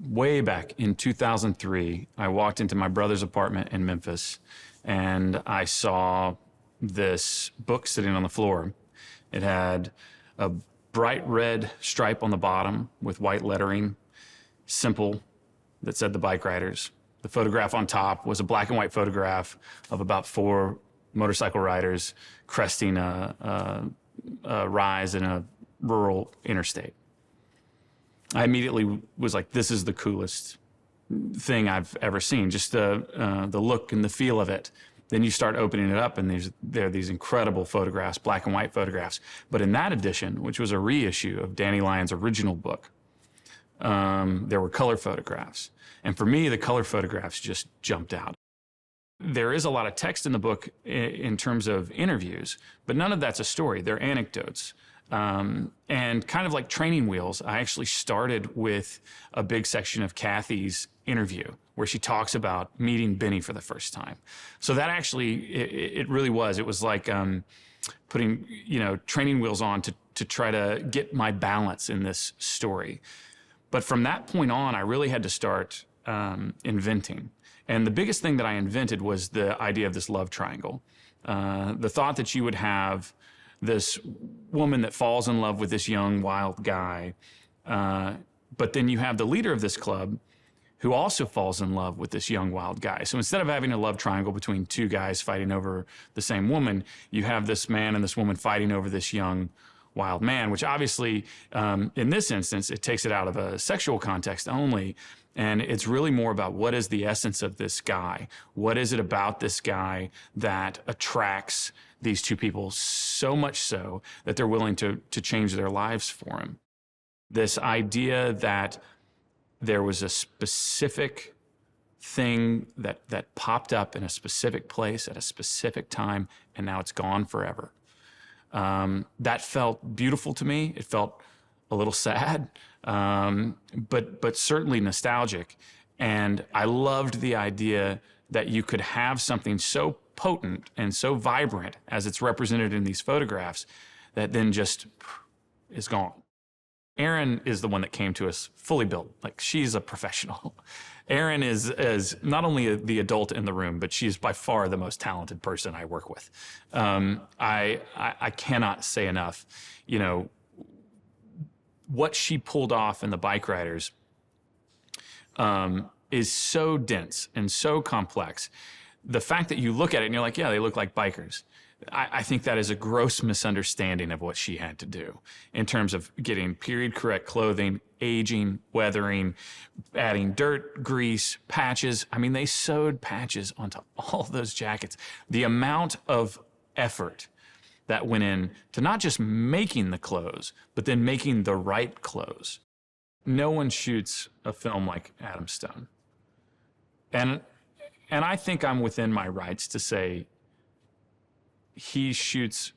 way back in 2003, I walked into my brother's apartment in Memphis, and I saw this book sitting on the floor. It had a bright red stripe on the bottom with white lettering, simple, that said the BIKERIDERS. The photograph on top was a black and white photograph of about 4 motorcycle riders cresting a rise in a rural interstate. I immediately was like, this is the coolest thing I've ever seen, just the look and the feel of it. Then you start opening it up, and there are these incredible photographs, black and white photographs. But in that edition, which was a reissue of Danny Lyon's original book, there were color photographs. And for me, the color photographs just jumped out. There is a lot of text in the book in terms of interviews, but none of that's a story. They're anecdotes. And kind of like training wheels, I actually started with a big section of Kathy's interview where she talks about meeting Benny for the first time. So that actually, it really was. It was like putting, training wheels on to try to get my balance in this story. But from that point on, I really had to start inventing. And the biggest thing that I invented was the idea of this love triangle. The thought that you would have this woman that falls in love with this young, wild guy, but then you have the leader of this club who also falls in love with this young, wild guy. So instead of having a love triangle between 2 guys fighting over the same woman, you have this man and this woman fighting over this young, wild man, which obviously, in this instance, it takes it out of a sexual context only. And it's really more about what is the essence of this guy? What is it about this guy that attracts these 2 people so much so that they're willing to change their lives for him? This idea that there was a specific thing that popped up in a specific place at a specific time, and now it's gone forever. That felt beautiful to me. It felt a little sad, but certainly nostalgic. And I loved the idea that you could have something so potent and so vibrant as it's represented in these photographs that then just is gone. Erin is the one that came to us fully built. Like, she's a professional. Erin is not only the adult in the room, but she's by far the most talented person I work with. I cannot say enough, what she pulled off in the BIKERIDERS is so dense and so complex. The fact that you look at it and you're like, yeah, they look like bikers. I think that is a gross misunderstanding of what she had to do in terms of getting period-correct clothing, aging, weathering, adding dirt, grease, patches. I mean, they sewed patches onto all those jackets. The amount of effort that went in to not just making the clothes, but then making the right clothes. No one shoots a film like Adam Stone. And I think I'm within my rights to say he shoots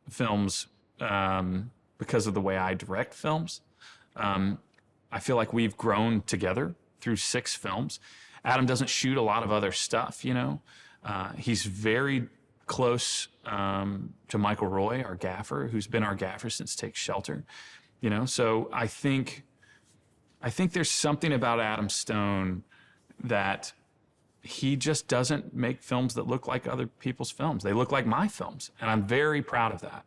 films because of the way I direct films. I feel like we've grown together through 6 films. Adam doesn't shoot a lot of other stuff, He's very close to Michael Roy, our gaffer, who's been our gaffer since Take Shelter. So I think there's something about Adam Stone that he just doesn't make films that look like other people's films. They look like my films, and I'm very proud of that.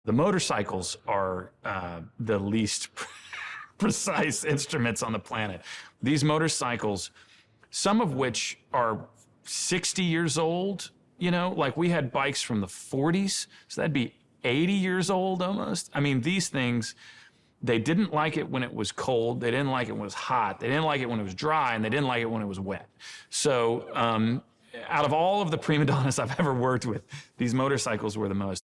The motorcycles are the least precise instruments on the planet. These motorcycles, some of which are 60 years old, like we had bikes from the 40s, so that'd be 80 years old almost. I mean, these things, they didn't like it when it was cold, they didn't like it when it was hot, they didn't like it when it was dry, and they didn't like it when it was wet. So out of all of the prima donnas I've ever worked with, these motorcycles were the most